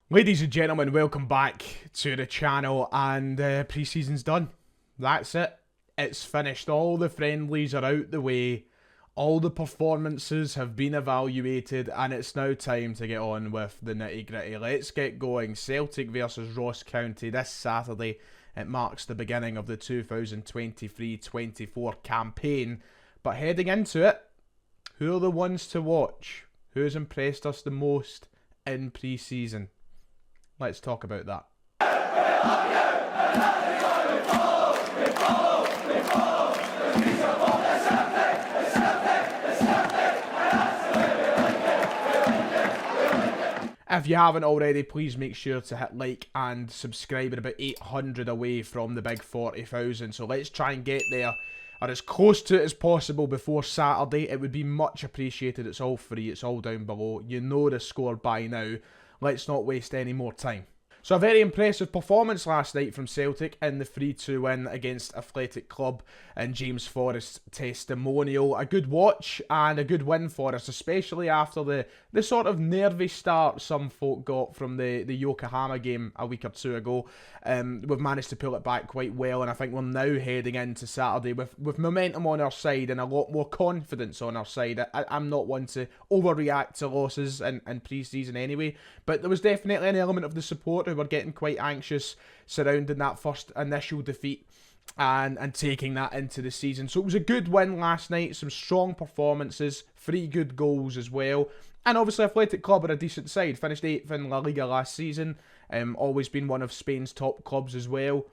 Ladies and gentlemen, welcome back to the channel, and pre-season's done. That's it. It's finished. All the friendlies are out the way. All the performances have been evaluated, and it's now time to get on with the nitty-gritty. Let's get going. Celtic versus Ross County this Saturday. It marks the beginning of the 2023-24 campaign. But heading into it, who are the ones to watch? Who's impressed us the most in pre-season? Let's talk about that. If you haven't already, please make sure to hit like and subscribe. We're about 800 away from the big 40,000. So let's try and get there, or as close to it as possible, before Saturday. It would be much appreciated. It's all free. It's all down below. You know the score by now. Let's not waste any more time. So a very impressive performance last night from Celtic in the 3-2 win against Athletic Club and James Forrest's testimonial. A good watch and a good win for us, especially after the sort of nervy start some folk got from the Yokohama game a week or two ago. We've managed to pull it back quite well, and I think we're now heading into Saturday with momentum on our side and a lot more confidence on our side. I'm not one to overreact to losses in pre-season anyway, but there was definitely an element of the support who were getting quite anxious surrounding that first initial defeat and taking that into the season. So it was a good win last night, some strong performances, 3 good goals as well. And obviously Athletic Club are a decent side, finished 8th in La Liga last season, always been one of Spain's top clubs as well.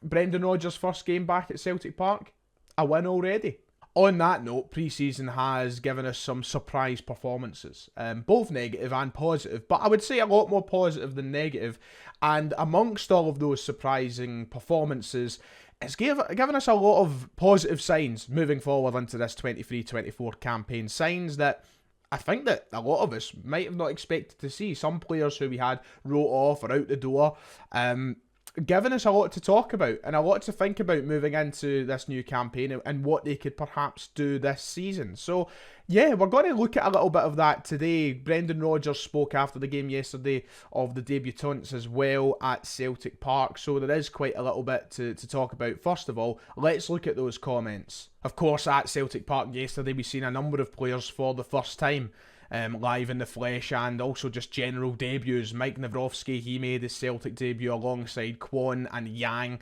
Brendan Rodgers' first game back at Celtic Park, a win already. On that note, pre-season has given us some surprise performances, both negative and positive, but I would say a lot more positive than negative. And amongst all of those surprising performances, it's given us a lot of positive signs moving forward into this 23-24 campaign. Signs that I think that a lot of us might have not expected to see. Some players who we had wrote off or out the door, giving us a lot to talk about and a lot to think about moving into this new campaign and what they could perhaps do this season. So yeah, we're going to look at a little bit of that today. Brendan Rodgers spoke after the game yesterday of the debutants as well at Celtic Park, so there is quite a little bit to talk about. First of all, let's look at those comments. Of course, at Celtic Park yesterday we seen a number of players for the first time live in the flesh, and also just general debuts. Mike Nawrowski, he made his Celtic debut alongside Kwon and Yang.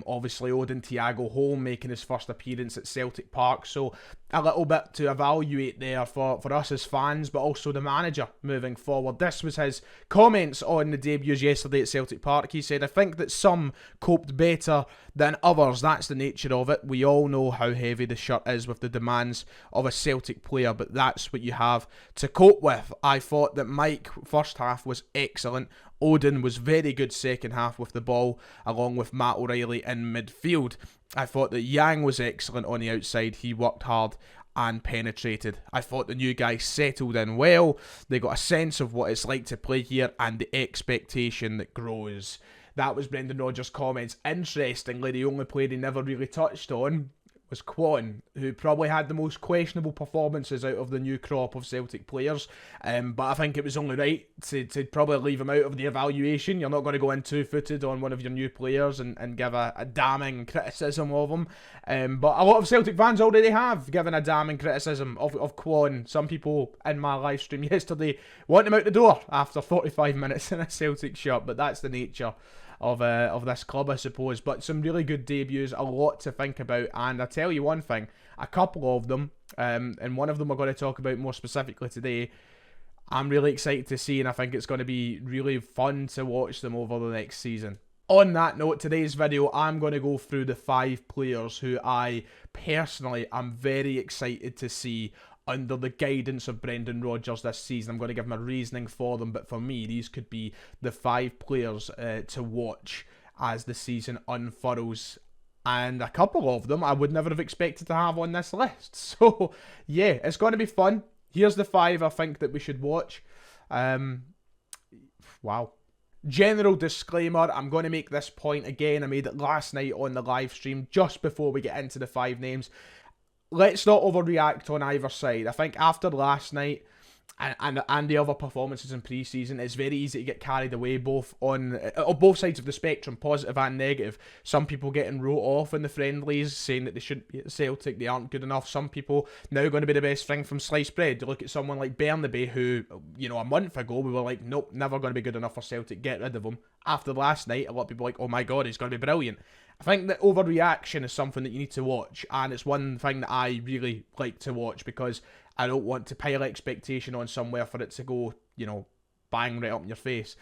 Obviously Odin Thiago Holm making his first appearance at Celtic Park. So a little bit to evaluate there for us as fans, but also the manager moving forward. This was his comments on the debuts yesterday at Celtic Park. He said, "I think that some coped better than others. That's the nature of it. We all know how heavy the shirt is with the demands of a Celtic player, but that's what you have to cope with. I thought that Mike, first half, was excellent. Odin was very good second half with the ball, along with Matt O'Reilly in midfield. I thought that Yang was excellent on the outside. He worked hard and penetrated. I thought the new guys settled in well. They got a sense of what it's like to play here and the expectation that grows." That was Brendan Rodgers' comments. Interestingly, the only player he never really touched on was Kwon, who probably had the most questionable performances out of the new crop of Celtic players. But I think it was only right to probably leave him out of the evaluation. You're not going to go in two-footed on one of your new players and give a damning criticism of him. But a lot of Celtic fans already have given a damning criticism of Kwon. Some people in my live stream yesterday want him out the door after 45 minutes in a Celtic shirt, but that's the nature of this club, I suppose. But some really good debuts, a lot to think about, and I tell you one thing, a couple of them, and one of them we're going to talk about more specifically today, I'm really excited to see, and I think it's going to be really fun to watch them over the next season. On that note, today's video, I'm going to go through the 5 players who I personally am very excited to see under the guidance of Brendan Rodgers this season. I'm going to give my reasoning for them, but for me, these could be the 5 players to watch as the season unfurls. And a couple of them I would never have expected to have on this list. So, yeah, it's going to be fun. Here's the 5 I think that we should watch. Wow. General disclaimer, I'm going to make this point again. I made it last night on the live stream, just before we get into the 5 names. Let's not overreact on either side. I think after last night, and the other performances in pre-season, it's very easy to get carried away both on both sides of the spectrum, positive and negative. Some people getting wrote off in the friendlies, saying that they shouldn't be at Celtic, they aren't good enough. Some people now going to be the best thing from sliced bread. You look at someone like Bernabei, who, a month ago we were like, nope, never going to be good enough for Celtic, get rid of him. After last night, a lot of people were like, oh my god, he's going to be brilliant. I think that overreaction is something that you need to watch, and it's one thing that I really like to watch, because I don't want to pile expectation on somewhere for it to go, bang right up in your face.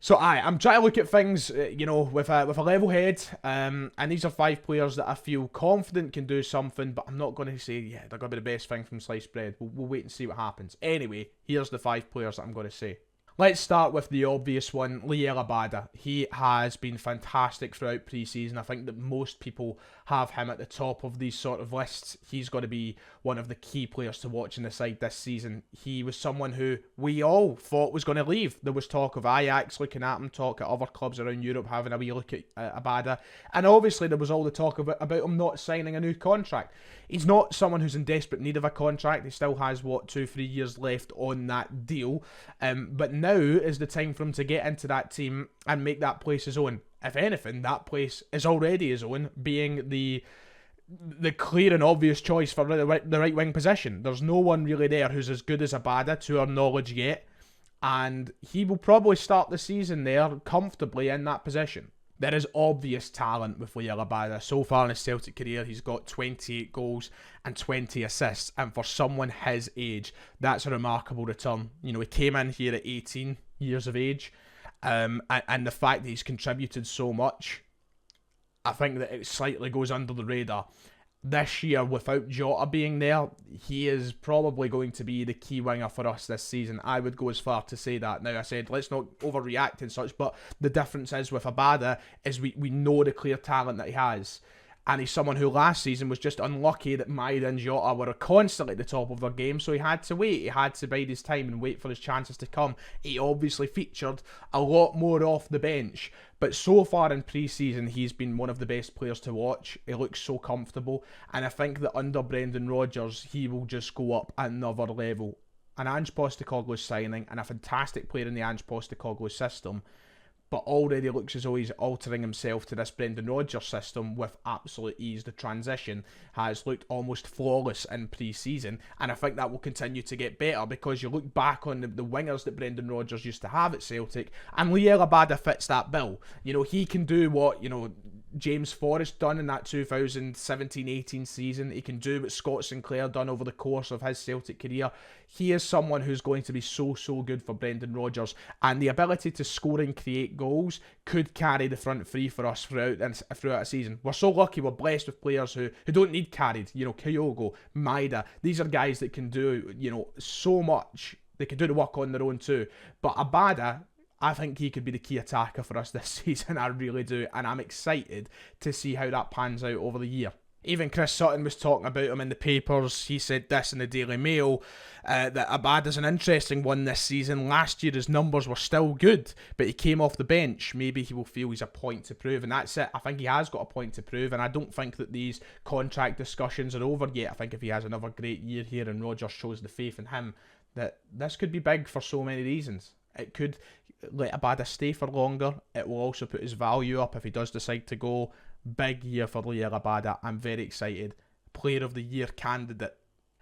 So I'm trying to look at things, with a level head, and these are 5 players that I feel confident can do something, but I'm not going to say, yeah, they're going to be the best thing from sliced bread. We'll wait and see what happens. Anyway, here's the 5 players that I'm going to say. Let's start with the obvious one, Liel Abada. He has been fantastic throughout pre-season. I think that most people have him at the top of these sort of lists. He's going to be one of the key players to watch in the side this season. He was someone who we all thought was going to leave. There was talk of Ajax looking at him, talk at other clubs around Europe having a wee look at Abada. And obviously there was all the talk about him not signing a new contract. He's not someone who's in desperate need of a contract. He still has, 2-3 years left on that deal. But now is the time for him to get into that team and make that place his own. If anything, that place is already his own, being the clear and obvious choice for the right wing position. There's no one really there who's as good as Abada, to our knowledge, yet. And he will probably start the season there comfortably in that position. There is obvious talent with Liel Abada. So far in his Celtic career, he's got 28 goals and 20 assists. And for someone his age, that's a remarkable return. He came in here at 18 years of age. And the fact that he's contributed so much, I think that it slightly goes under the radar. This year, without Jota being there, he is probably going to be the key winger for us this season. I would go as far to say that. Now, I said, let's not overreact and such, but the difference is with Abada is we know the clear talent that he has. And he's someone who last season was just unlucky that Maeda and Jota were constantly at the top of their game, so he had to wait. He had to bide his time and wait for his chances to come. He obviously featured a lot more off the bench, but so far in pre-season, he's been one of the best players to watch. He looks so comfortable, and I think that under Brendan Rodgers, he will just go up another level. An Ange Postecoglou signing, and a fantastic player in the Ange Postecoglou system, but already looks as though he's altering himself to this Brendan Rodgers system with absolute ease. The transition has looked almost flawless in pre-season, and I think that will continue to get better, because you look back on the wingers that Brendan Rodgers used to have at Celtic, and Liel Abada fits that bill. He can do what, James Forrest done in that 2017-18 season. He can do what Scott Sinclair done over the course of his Celtic career. He is someone who's going to be so good for Brendan Rodgers, and the ability to score and create goals could carry the front three for us throughout a season. We're so lucky, we're blessed with players who don't need carried. Kyogo, Maeda, these are guys that can do, so much. They can do the work on their own too. But Abada, I think he could be the key attacker for us this season. I really do. And I'm excited to see how that pans out over the year. Even Chris Sutton was talking about him in the papers. He said this in the Daily Mail, that Abada's an interesting one this season. Last year his numbers were still good, but he came off the bench. Maybe he will feel he's a point to prove, and that's it. I think he has got a point to prove, and I don't think that these contract discussions are over yet. I think if he has another great year here and Rodgers shows the faith in him, that this could be big for so many reasons. It could let Abada stay for longer. It will also put his value up if he does decide to go. Big year for Liel Abada. I'm very excited. Player of the Year candidate.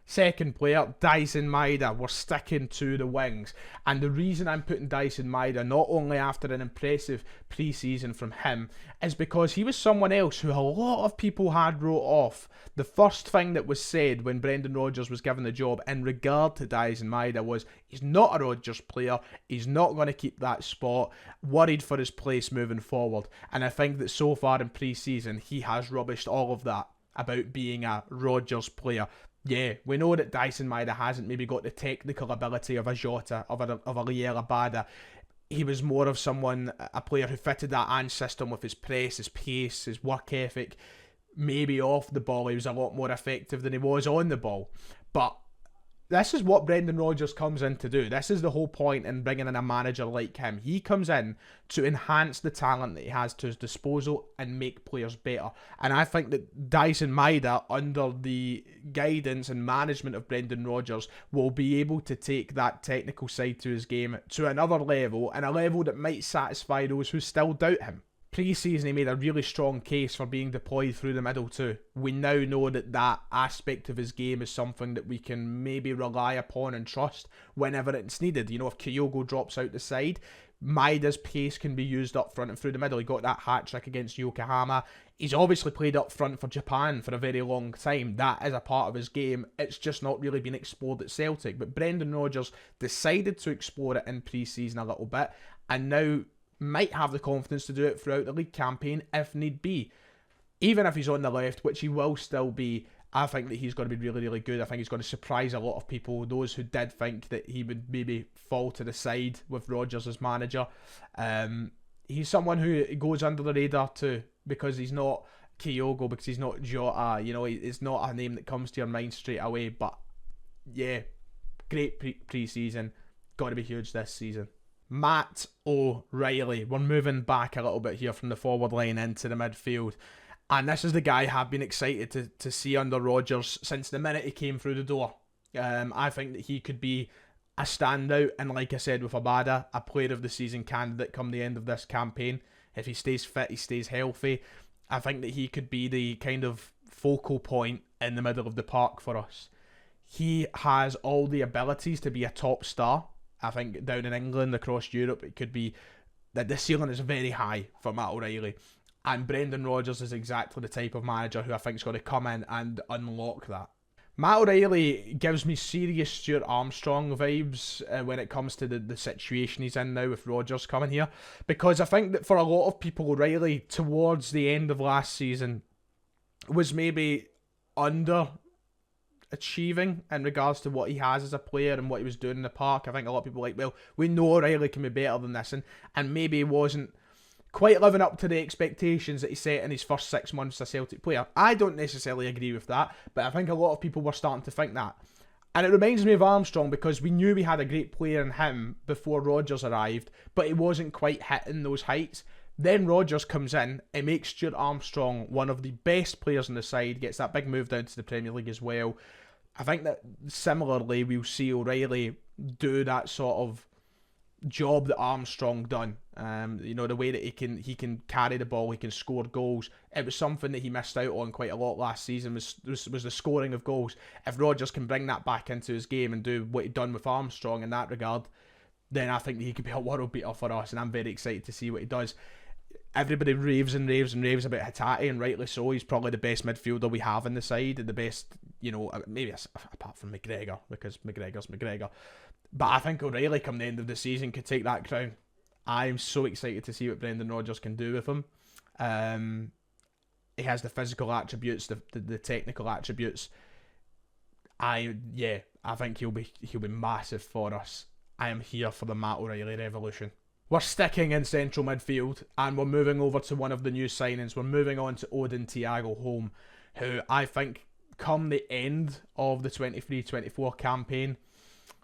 Second player, Dyson Maeda. We're sticking to the wings. And the reason I'm putting Dyson Maeda, not only after an impressive pre-season from him, is because he was someone else who a lot of people had wrote off. The first thing that was said when Brendan Rodgers was given the job in regard to Dyson Maeda was, he's not a Rodgers player, he's not going to keep that spot, worried for his place moving forward. And I think that so far in pre-season, he has rubbished all of that about being a Rodgers player. Yeah, we know that Dyson Maeda hasn't maybe got the technical ability of a Jota, of a Liel Abada. He was more of a player who fitted that Ange system with his press, his pace, his work ethic. Maybe off the ball, he was a lot more effective than he was on the ball. But This is what Brendan Rodgers comes in to do. This is the whole point in bringing in a manager like him. He comes in to enhance the talent that he has to his disposal and make players better. And I think that Dyson Maeda, under the guidance and management of Brendan Rodgers, will be able to take that technical side to his game to another level, and a level that might satisfy those who still doubt him. Pre-season, he made a really strong case for being deployed through the middle too. We now know that that aspect of his game is something that we can maybe rely upon and trust whenever it's needed. You know, if Kyogo drops out the side, Maeda's pace can be used up front and through the middle. He got that hat-trick against Yokohama. He's obviously played up front for Japan for a very long time. That is a part of his game. It's just not really been explored at Celtic. But Brendan Rodgers decided to explore it in pre-season a little bit, and now might have the confidence to do it throughout the league campaign if need be. Even if he's on the left, which he will still be, I think that he's going to be really, really good. I think he's going to surprise a lot of people, those who did think that he would maybe fall to the side with Rodgers as manager. He's someone who goes under the radar too, because he's not Kyogo, because he's not Jota. You know, it's not a name that comes to your mind straight away. But yeah, great pre-season. Got to be huge this season. Matt O'Reilly. We're moving back a little bit here from the forward line into the midfield. And this is the guy I've been excited to see under Rodgers since the minute he came through the door. I think that he could be a standout, and like I said with Abada, a player of the season candidate come the end of this campaign. If he stays fit, he stays healthy, I think that he could be the kind of focal point in the middle of the park for us. He has all the abilities to be a top star. I think down in England, across Europe, it could be that the ceiling is very high for Matt O'Reilly. And Brendan Rodgers is exactly the type of manager who I think is going to come in and unlock that. Matt O'Reilly gives me serious Stuart Armstrong vibes when it comes to the situation he's in now with Rodgers coming here. Because I think that for a lot of people, O'Reilly, towards the end of last season, was maybe under achieving in regards to what he has as a player and what he was doing in the park. I think a lot of people are like, well, we know O'Reilly can be better than this, and maybe he wasn't quite living up to the expectations that he set in his first 6 months as a Celtic player. I don't necessarily agree with that, but I think a lot of people were starting to think that. And it reminds me of Armstrong, because we knew we had a great player in him before Rodgers arrived, but he wasn't quite hitting those heights. Then Rodgers comes in and makes Stuart Armstrong one of the best players on the side, gets that big move down to the Premier League as well. I think that similarly we'll see O'Reilly do that sort of job that Armstrong done. You know, the way that he can carry the ball, he can score goals. It was something that he missed out on quite a lot last season, was the scoring of goals. If Rodgers can bring that back into his game and do what he'd done with Armstrong in that regard, then I think that he could be a world beater for us, and I'm very excited to see what he does. Everybody raves and raves and raves about Hatate, and rightly so. He's probably the best midfielder we have in the side, and the best, you know, maybe apart from McGregor, because McGregor's McGregor. But I think O'Reilly, come the end of the season, could take that crown. I'm so excited to see what Brendan Rodgers can do with him. He has the physical attributes, the technical attributes. I think he'll be massive for us. I am here for the Matt O'Reilly revolution. We're sticking in central midfield, and we're moving over to one of the new signings. We're moving on to Odin Thiago Holm, who I think, come the end of the 23-24 campaign,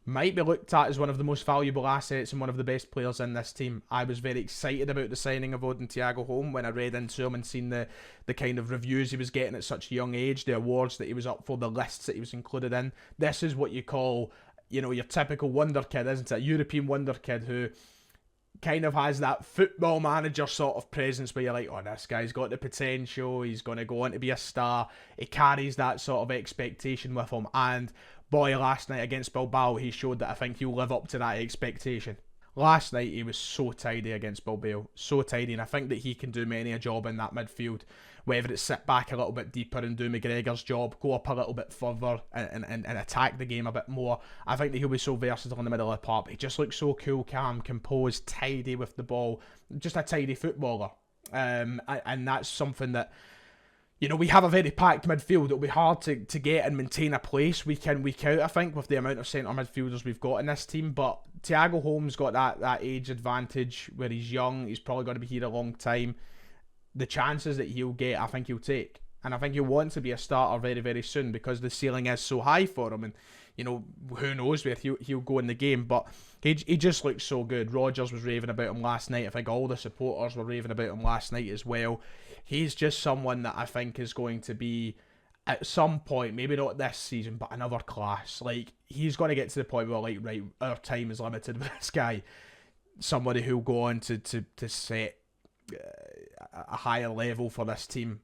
might be looked at as one of the most valuable assets and one of the best players in this team. I was very excited about the signing of Odin Thiago Holm when I read into him and seen the kind of reviews he was getting at such a young age, the awards that he was up for, the lists that he was included in. This is what you call, you know, your typical wonder kid, isn't it? A European wonder kid who kind of has that football manager sort of presence where you're like, oh, this guy's got the potential, he's going to go on to be a star. He carries that sort of expectation with him, and boy, last night against Bilbao, he showed that I think he'll live up to that expectation. Last night, he was so tidy against Bilbao, so tidy, and I think that he can do many a job in that midfield, whether it's sit back a little bit deeper and do McGregor's job, go up a little bit further and attack the game a bit more. I think that he'll be so versatile in the middle of the park. He just looks so cool, calm, composed, tidy with the ball, just a tidy footballer. And that's something that, you know, we have a very packed midfield. It'll be hard to get and maintain a place week in, week out, I think, with the amount of centre midfielders we've got in this team. But Thiago Holm's got that age advantage where he's young. He's probably going to be here a long time. The chances that he'll get, I think he'll take. And I think he'll want to be a starter very, very soon, because the ceiling is so high for him. And who knows where he'll go in the game, but he just looks so good. Rodgers was raving about him last night. I think all the supporters were raving about him last night as well. He's just someone that I think is going to be, at some point, maybe not this season, but another class. Like, he's going to get to the point where, like, right, our time is limited with this guy. Somebody who'll go on to set a higher level for this team.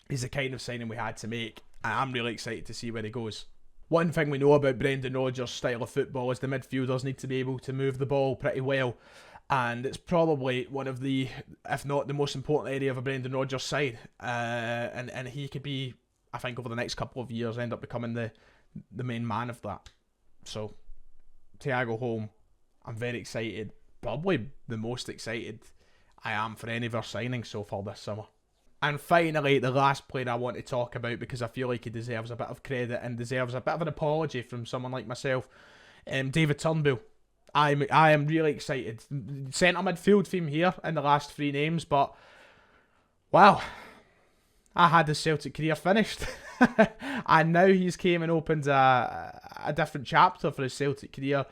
He's the kind of signing we had to make, and I'm really excited to see where he goes. One thing we know about Brendan Rodgers' style of football is the midfielders need to be able to move the ball pretty well, and it's probably one of the, if not the most important area of a Brendan Rodgers side, and he could be, I think, over the next couple of years, end up becoming the main man of that. So, Thiago home, I'm very excited, probably the most excited I am for any of our signings so far this summer. And finally, the last player I want to talk about, because I feel like he deserves a bit of credit and deserves a bit of an apology from someone like myself, David Turnbull. I am really excited. Centre midfield theme here in the last 3 names, but wow, I had his Celtic career finished. And now he's came and opened a different chapter for his Celtic career.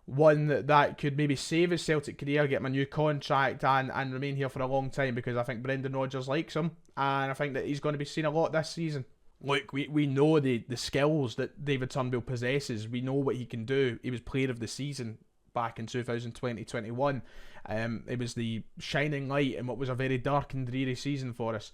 One that could maybe save his Celtic career, get him a new contract, and remain here for a long time, because I think Brendan Rodgers likes him, and I think that he's going to be seen a lot this season. Look, we know the skills that David Turnbull possesses. We know what he can do. He was player of the season back in 2020-21. It was the shining light in what was a very dark and dreary season for us.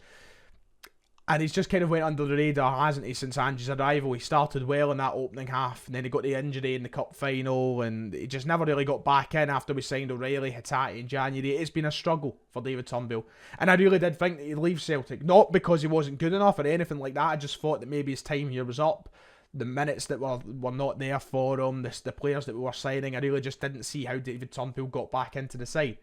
And he's just kind of went under the radar, hasn't he, since Ange's arrival. He started well in that opening half, and then he got the injury in the cup final, and he just never really got back in after we signed O'Reilly, Hatate in January. It's been a struggle for David Turnbull. And I really did think that he'd leave Celtic. Not because he wasn't good enough or anything like that. I just thought that maybe his time here was up. The minutes that were not there for him, the players that we were signing, I really just didn't see how David Turnbull got back into the side.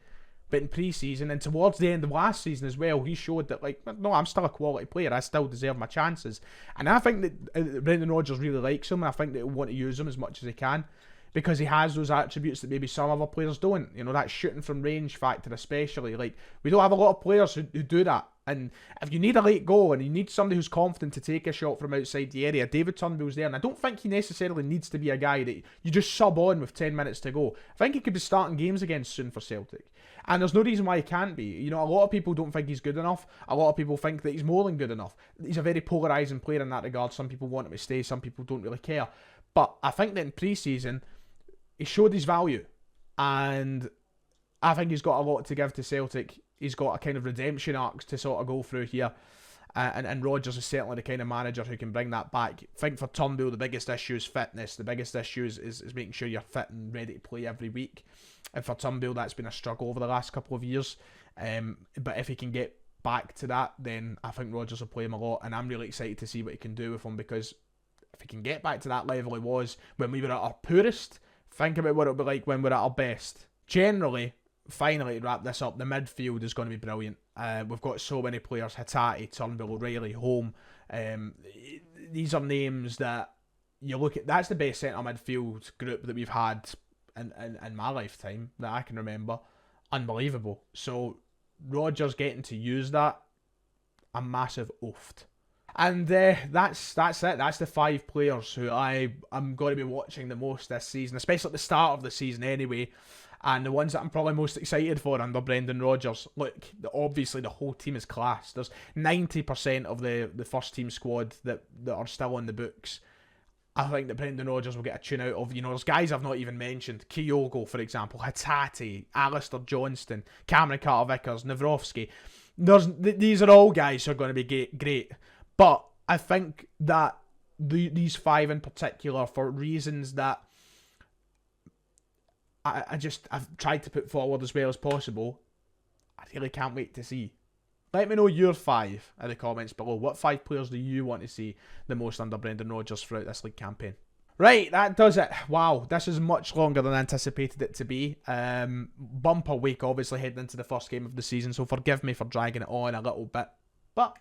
But in pre-season and towards the end of last season as well, he showed that, like, no, I'm still a quality player. I still deserve my chances. And I think that Brendan Rodgers really likes him, and I think that he'll want to use him as much as he can, because he has those attributes that maybe some other players don't. That shooting from range factor especially. Like, we don't have a lot of players who do that. And if you need a late goal and you need somebody who's confident to take a shot from outside the area, David Turnbull's there. And I don't think he necessarily needs to be a guy that you just sub on with 10 minutes to go. I think he could be starting games again soon for Celtic. And there's no reason why he can't be. A lot of people don't think he's good enough. A lot of people think that he's more than good enough. He's a very polarising player in that regard. Some people want him to stay, some people don't really care. But I think that in pre-season, he showed his value. And I think he's got a lot to give to Celtic. He's got a kind of redemption arc to sort of go through here. And Rodgers is certainly the kind of manager who can bring that back. I think for Turnbull, the biggest issue is fitness. The biggest issue is making sure you're fit and ready to play every week. And for Turnbull, that's been a struggle over the last couple of years. But if he can get back to that, then I think Rodgers will play him a lot. And I'm really excited to see what he can do with him, because if he can get back to that level he was when we were at our poorest, think about what it'll be like when we're at our best. Generally, finally, to wrap this up, the midfield is going to be brilliant. We've got so many players: Hatate, Turnbull, O'Reilly, Home. These are names that you look at. That's the best centre midfield group that we've had in my lifetime that I can remember. Unbelievable. So Rodgers getting to use that, a massive oof. And that's it. That's the 5 players who I'm going to be watching the most this season, especially at the start of the season anyway. And the ones that I'm probably most excited for under Brendan Rodgers. Look, obviously the whole team is class. There's 90% of the first team squad that are still on the books. I think that Brendan Rodgers will get a tune out of. There's guys I've not even mentioned. Kyogo, for example, Hatate, Alistair Johnston, Cameron Carter-Vickers, Nawrowski. These are all guys who are going to be great. But I think that these 5 in particular, for reasons that I've tried to put forward as well as possible, I really can't wait to see. Let me know your 5 in the comments below. What 5 players do you want to see the most under Brendan Rodgers throughout this league campaign? Right, that does it. Wow, this is much longer than I anticipated it to be. Bumper week, obviously, heading into the first game of the season, so forgive me for dragging it on a little bit. But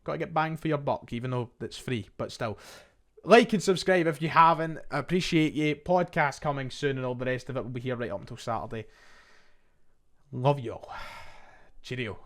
got to get bang for your buck, even though it's free, but still. Like and subscribe if you haven't. I appreciate you. Podcast coming soon, and all the rest of it will be here right up until Saturday. Love you all. Cheerio.